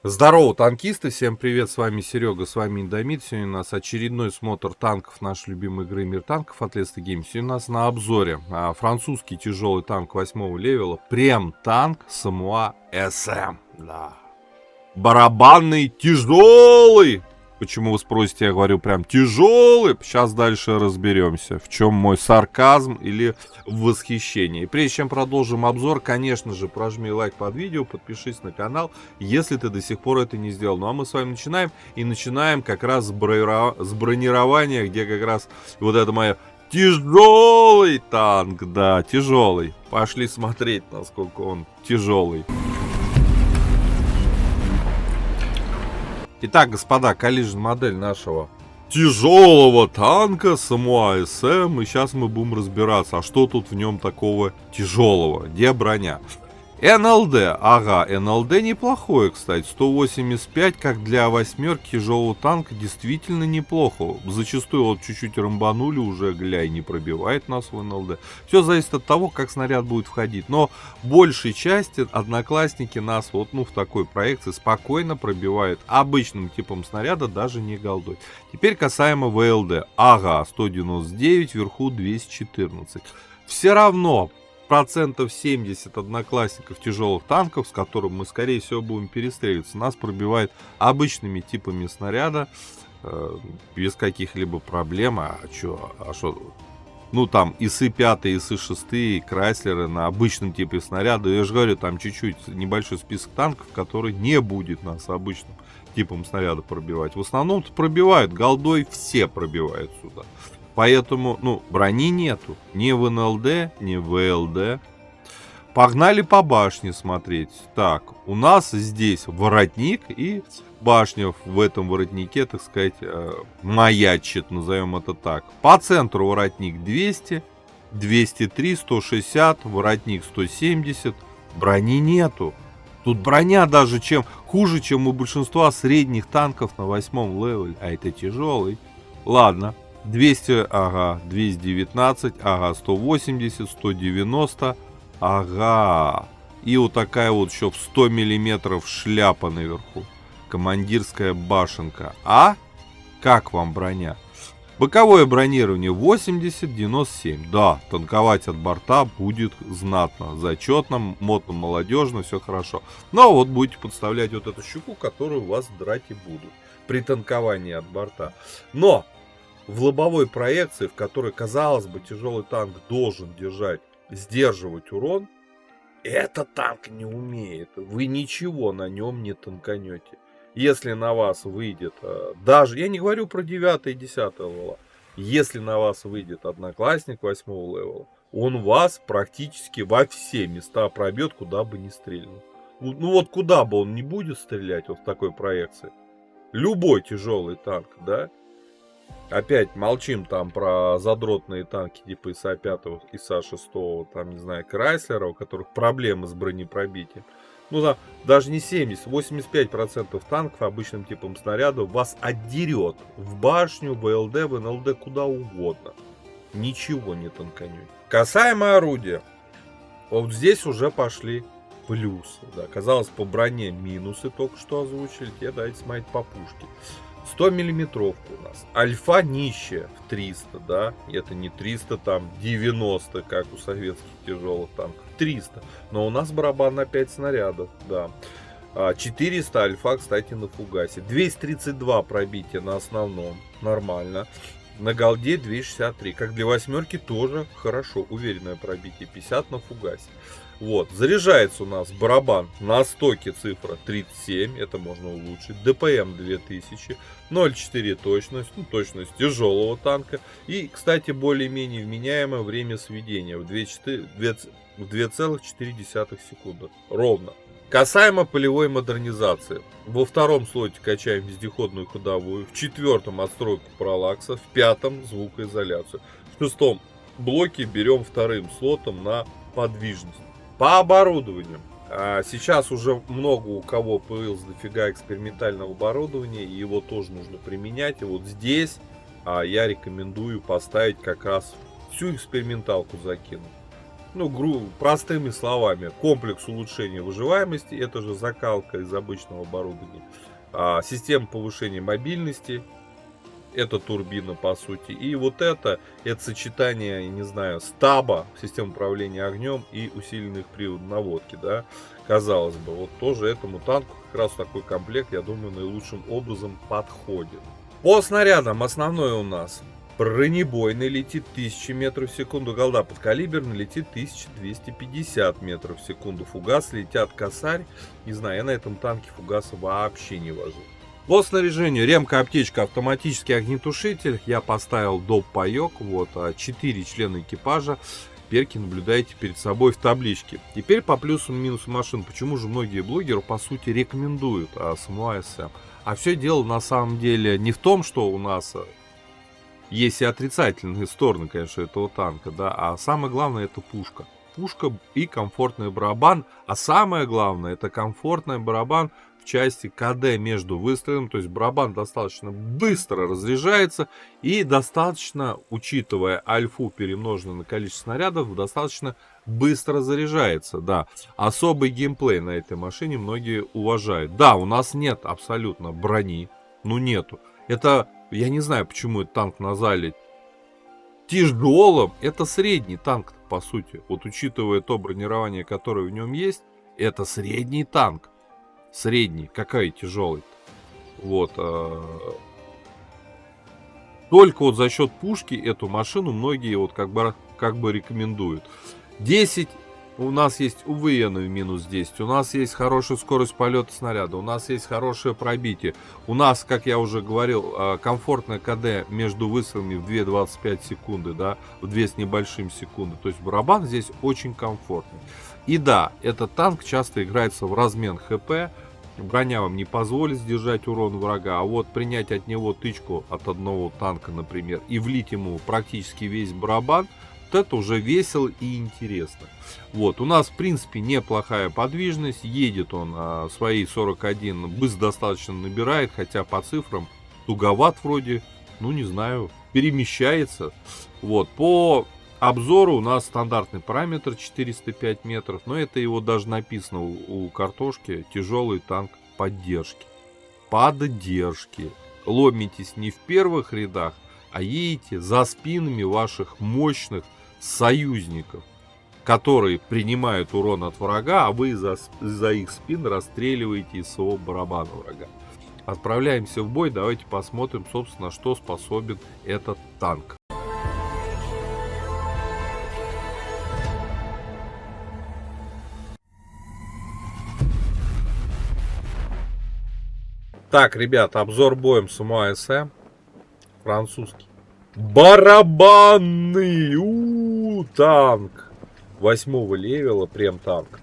Здорово, танкисты! Всем привет, с вами Серега, с вами Индомит. Сегодня у нас очередной смотр танков нашей любимой игры «Мир танков» от Lesta Games. Сегодня у нас на обзоре французский тяжелый танк 8 левела, прем-танк Самуа СМ. Да. Барабанный тяжелый! Почему вы спросите, я говорю прям тяжелый. Сейчас дальше разберемся, в чем мой сарказм или восхищение. И прежде чем продолжим обзор, конечно же, прожми лайк под видео, подпишись на канал, если ты до сих пор это не сделал. Ну а мы с вами начинаем. И начинаем как раз с бронирования, где как раз вот это моя тяжелый танк. Да, тяжелый. Пошли смотреть, насколько он тяжелый. Итак, господа, коллижн модель нашего тяжелого танка Самуа СМ. И сейчас мы будем разбираться, а что тут в нем такого тяжелого, где броня. НЛД, ага, НЛД неплохое, кстати, 185, как для восьмерки тяжелого танка, действительно неплохо. Зачастую вот чуть-чуть рамбанули, уже глянь, не пробивает нас в НЛД. Все зависит от того, как снаряд будет входить. Но большей части одноклассники нас вот, в такой проекции спокойно пробивают обычным типом снаряда, даже не голдой. Теперь касаемо ВЛД. Ага, 199, вверху 214. Все равно процентов 70 одноклассников тяжелых танков, с которым мы, скорее всего, будем перестреливаться, нас пробивает обычными типами снаряда, без каких-либо проблем. А что? Ну, там, ИСы-5, ИСы-6, Крайслеры на обычном типе снаряда. Я же говорю, там чуть-чуть небольшой список танков, который не будет нас обычным типом снаряда пробивать. В основном-то пробивают, голдой все пробивают сюда. Поэтому, брони нету. Ни в НЛД, ни в ВЛД. Погнали по башне смотреть. Так, у нас здесь воротник, и башня в этом воротнике, так сказать, маячит, назовем это так. По центру воротник 200, 203, 160, воротник 170. Брони нету. Тут броня даже хуже, чем у большинства средних танков на 8 левеле. А это тяжелый. Ладно. 200, ага, 219, ага, 180, 190, ага. И вот такая вот еще в 100 миллиметров шляпа наверху. Командирская башенка. А? Как вам броня? Боковое бронирование 80, 97. Да, танковать от борта будет знатно, зачетно, модно, молодежно, все хорошо. Но вот будете подставлять вот эту щеку, которую вас драть и будут при танковании от борта. Но в лобовой проекции, в которой, казалось бы, тяжелый танк должен сдерживать урон, этот танк не умеет. Вы ничего на нем не танканете. Если на вас выйдет, даже, я не говорю про 9 и 10 левела, если на вас выйдет одноклассник 8 левела, он вас практически во все места пробьет, куда бы ни стрельнул. Ну вот куда бы он не будет стрелять вот в такой проекции. Любой тяжелый танк, да? Опять молчим там про задротные танки типа ИСа-5, ИСа-6, там, не знаю, Крайслера, у которых проблемы с бронепробитием. Ну да, даже не 70, 85% танков обычным типом снаряда вас отдерет в башню, в ЛД, в НЛД, куда угодно. Ничего не танканет. Касаемо орудия. Вот здесь уже пошли плюсы. Да. Казалось, по броне минусы только что озвучили. Те давайте смотреть по пушке. 100 миллиметровка у нас. Альфа нищая в 300, да. Это не 300, там 90, как у советских тяжелых танков. 300. Но у нас барабан на 5 снарядов, да. 400 альфа, кстати, на фугасе. 232 пробития на основном. Нормально. На голде 263. Как для восьмерки тоже хорошо. Уверенное пробитие. 50 на фугасе. Вот, заряжается у нас барабан на стоке цифра 37, это можно улучшить, ДПМ 2000, 0,4 точность, точность тяжелого танка и, кстати, более-менее вменяемое время сведения в 2,4 секунды, ровно. Касаемо полевой модернизации. Во втором слоте качаем вездеходную ходовую, в четвертом отстройку параллакса, в пятом звукоизоляцию, в шестом блоке берем вторым слотом на подвижность. По оборудованию. Сейчас уже много у кого появилось дофига экспериментального оборудования, и его тоже нужно применять. И вот здесь я рекомендую поставить как раз всю эксперименталку закинуть. Ну, простыми словами, комплекс улучшения выживаемости, это же закалка из обычного оборудования, система повышения мобильности, это турбина по сути, и вот это сочетание, я не знаю, стаба, системы управления огнем и усиленных приводов наводки, да, казалось бы, вот тоже этому танку как раз такой комплект, я думаю, наилучшим образом подходит. По снарядам основной у нас бронебойный летит 1000 метров в секунду, голда подкалиберный летит 1250 метров в секунду, фугас летят косарь, не знаю, я на этом танке фугаса вообще не вожу. По снаряжению ремка, аптечка, автоматический огнетушитель, я поставил доп. Паёк, вот, 4 члена экипажа, перки наблюдаете перед собой в табличке. Теперь по плюсам и минусам машин, почему же многие блогеры по сути рекомендуют саму АСМ. А все дело на самом деле не в том, что у нас есть и отрицательные стороны, конечно, этого танка, да, а самое главное это пушка. Пушка и комфортный барабан, а самое главное это комфортный барабан в части КД между выстрелом, то есть барабан достаточно быстро разряжается и достаточно, учитывая альфу перемноженную на количество снарядов, достаточно быстро заряжается, да. Особый геймплей на этой машине многие уважают. Да, у нас нет абсолютно брони, ну нету. Это, я не знаю, почему этот танк назвали тяжелым, это средний танк, по сути. Вот учитывая то бронирование, которое в нем есть, это средний танк. Средний, какая тяжелый. Вот. Только вот за счет пушки эту машину многие вот как бы рекомендуют. 10 у нас есть у ВН в минус 10. У нас есть хорошая скорость полета снаряда. У нас есть хорошее пробитие. У нас, как я уже говорил, комфортное КД между выстрелами в 2,25 секунды, да, в 2 с небольшим секунды. То есть барабан здесь очень комфортный. И да, этот танк часто играется в размен ХП. Броня вам не позволит сдержать урон врага, а вот принять от него тычку от одного танка, например, и влить ему практически весь барабан, вот это уже весело и интересно. Вот, у нас в принципе неплохая подвижность, едет он свои 41, быстро достаточно набирает, хотя по цифрам туговат вроде, ну не знаю, перемещается. Вот, по обзору у нас стандартный параметр 405 метров, но это его даже написано у картошки, тяжелый танк поддержки. Поддержки. Ломитесь не в первых рядах, а едете за спинами ваших мощных союзников, которые принимают урон от врага, а вы из-за их спин расстреливаете из своего барабана врага. Отправляемся в бой, давайте посмотрим, собственно, что способен этот танк. Так, ребята, обзор боем СМО АСМ. Французский. Барабанный танк. 8 левела, прям танк.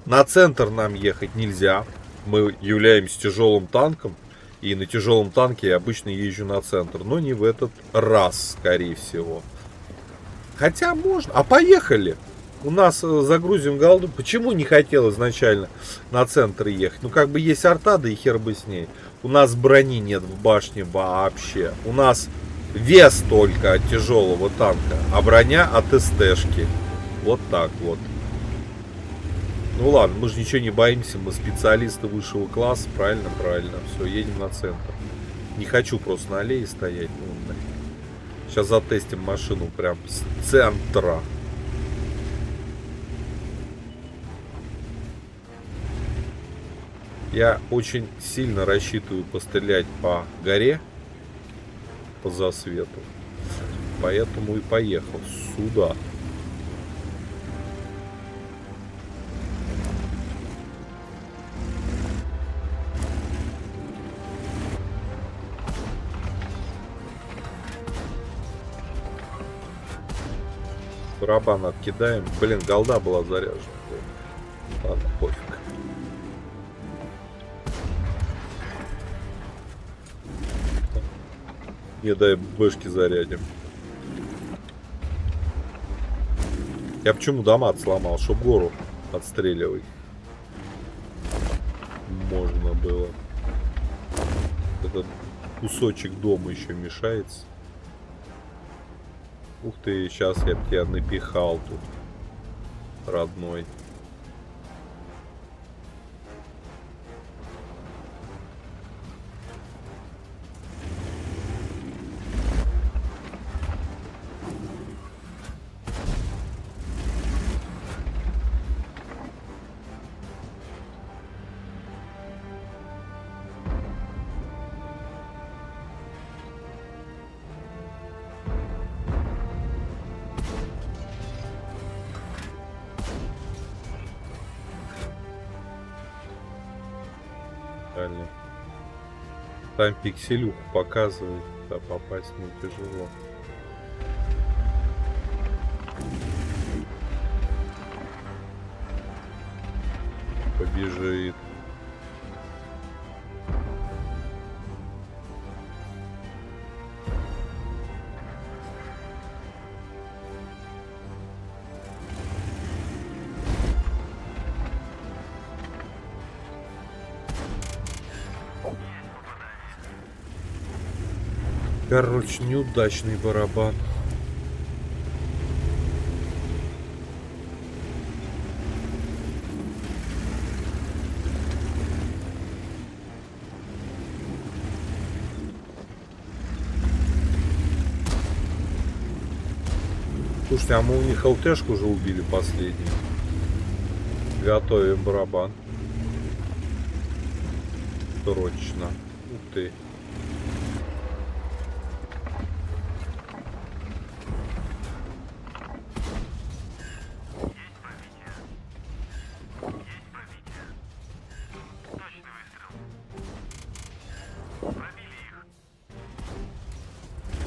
На центр нам ехать нельзя. Мы являемся тяжелым танком. И на тяжелом танке я обычно езжу на центр. Но не в этот раз, скорее всего. Хотя можно. А поехали! У нас загрузим голду. Почему не хотел изначально на центр ехать? Ну, как бы есть арта, да и хер бы с ней. У нас брони нет в башне вообще. У нас вес только от тяжелого танка, а броня от СТшки. Вот так вот. Ну ладно, мы же ничего не боимся. Мы специалисты высшего класса. Правильно, правильно. Все, едем на центр. Не хочу просто на аллее стоять. Ну, сейчас затестим машину прям с центра. Я очень сильно рассчитываю пострелять по горе, по засвету. Поэтому и поехал сюда. Барабан откидаем. Блин, голда была заряжена. Ладно, пофиг. Не дай бэшки зарядим. Я почему домат сломал? Чтоб гору отстреливать можно было. Этот кусочек дома еще мешается. Ух ты, сейчас я б тебя напихал тут, родной. Далее. Там пикселюху показывает, а попасть не тяжело. Побежит. Короче, неудачный барабан. Слушайте, а мы у них ЛТшку уже убили последнюю. Готовим барабан. Срочно. Ух ты.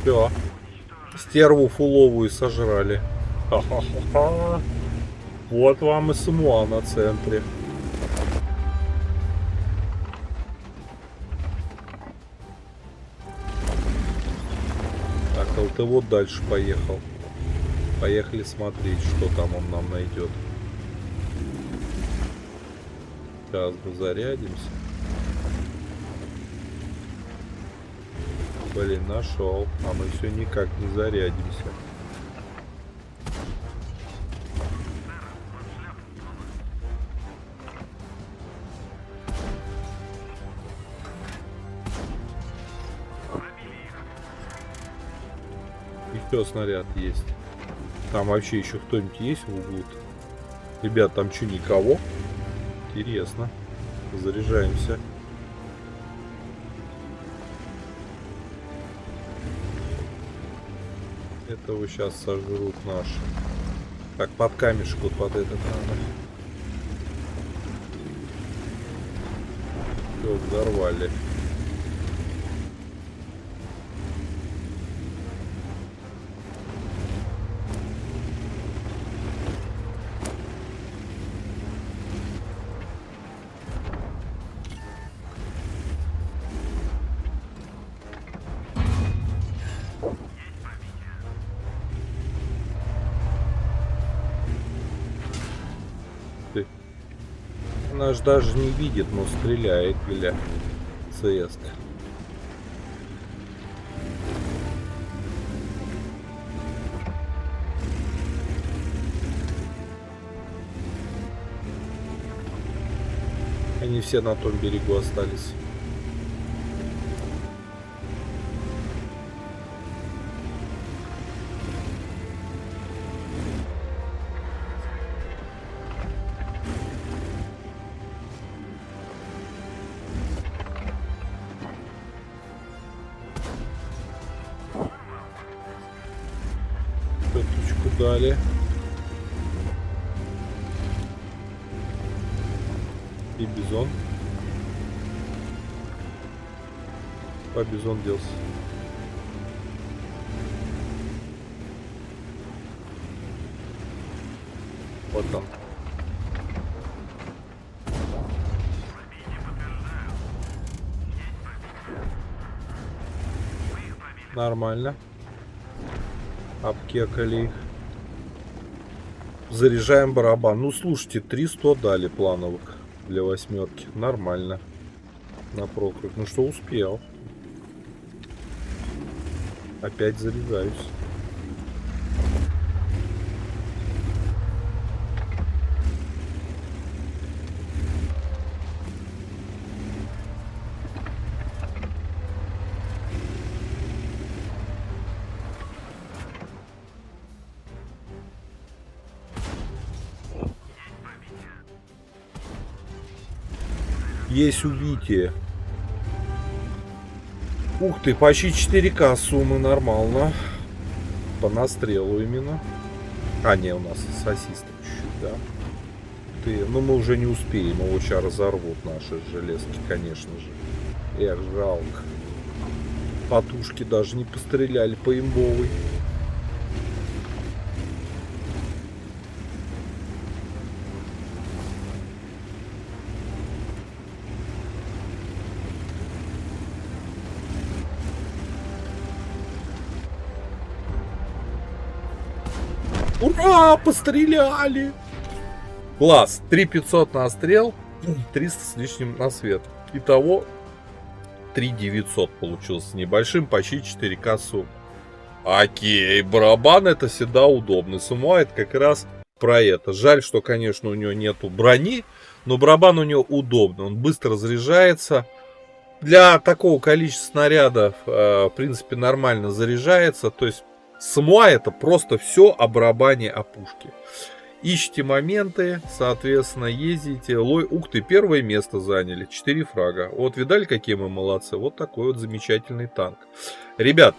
Все. Стерву фуловую сожрали. Ха-ха-ха. Вот вам и СМУА на центре. Так, ЛТ вот дальше поехал. Поехали смотреть, что там он нам найдет. Сейчас зарядимся. Блин, нашел. А мы все никак не зарядимся. Еще снаряд есть. Там вообще еще кто-нибудь есть в углу? Ребят, там что, никого? Интересно. Заряжаемся. Этого сейчас сожрут наши. Так, под камешек вот под этот надо. Все, взорвали. Она ж даже не видит, но стреляет, бля. ЦС. Они все на том берегу остались. Пяточку дали. И бизон. А бизон делся. Вот он. Нормально. Обкекали их. Заряжаем барабан. Ну, слушайте, 300 дали плановых для восьмерки. Нормально. На прокрут. Ну что, успел. Опять заряжаюсь. есть увитие. Ух ты, почти 4К суммы, нормально. По настрелу именно. А, не, у нас сосиска чуть-чуть, да. Ты, ну мы уже не успеем, его сейчас разорвут наши железки, конечно же. Эх, жалко. Потушки даже не постреляли по имбовой. Ура, постреляли! Класс, 3500 на стрел, 300 с лишним на свет. Итого 3900 получилось с небольшим, почти 4К сумм. Окей, барабан это всегда удобно. Самуай это как раз про это. Жаль, что, конечно, у него нету брони, но барабан у него удобный. Он быстро заряжается. Для такого количества снарядов, в принципе, нормально заряжается. То есть, Самуай это просто все о барабане, о пушке. Ищите моменты, соответственно, ездите. Ух ты, первое место заняли. 4 фрага. Вот видали, какие мы молодцы? Вот такой вот замечательный танк. Ребят,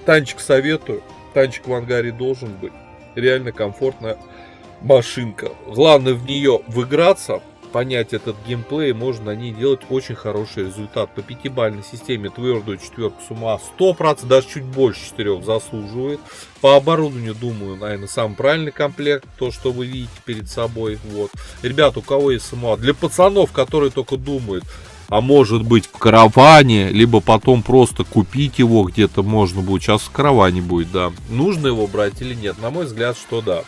танчик советую. Танчик в ангаре должен быть. Реально комфортная машинка. Главное в нее выиграться, понять этот геймплей, можно на ней делать очень хороший результат. По 5-бальной системе твердую четверку с ума 100%, даже чуть больше 4 заслуживает. По оборудованию, думаю, наверное, самый правильный комплект, то, что вы видите перед собой. Вот. Ребята, у кого есть СМА, для пацанов, которые только думают, а может быть в караване, либо потом просто купить его где-то можно будет. Сейчас в караване будет, да. Нужно его брать или нет? На мой взгляд, что да.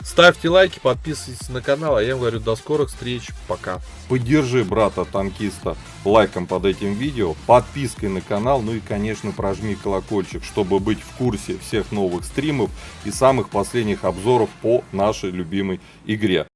Ставьте лайки, подписывайтесь на канал, а я вам говорю до скорых встреч, пока. Поддержи брата-танкиста лайком под этим видео, подпиской на канал, ну и, конечно, прожми колокольчик, чтобы быть в курсе всех новых стримов и самых последних обзоров по нашей любимой игре.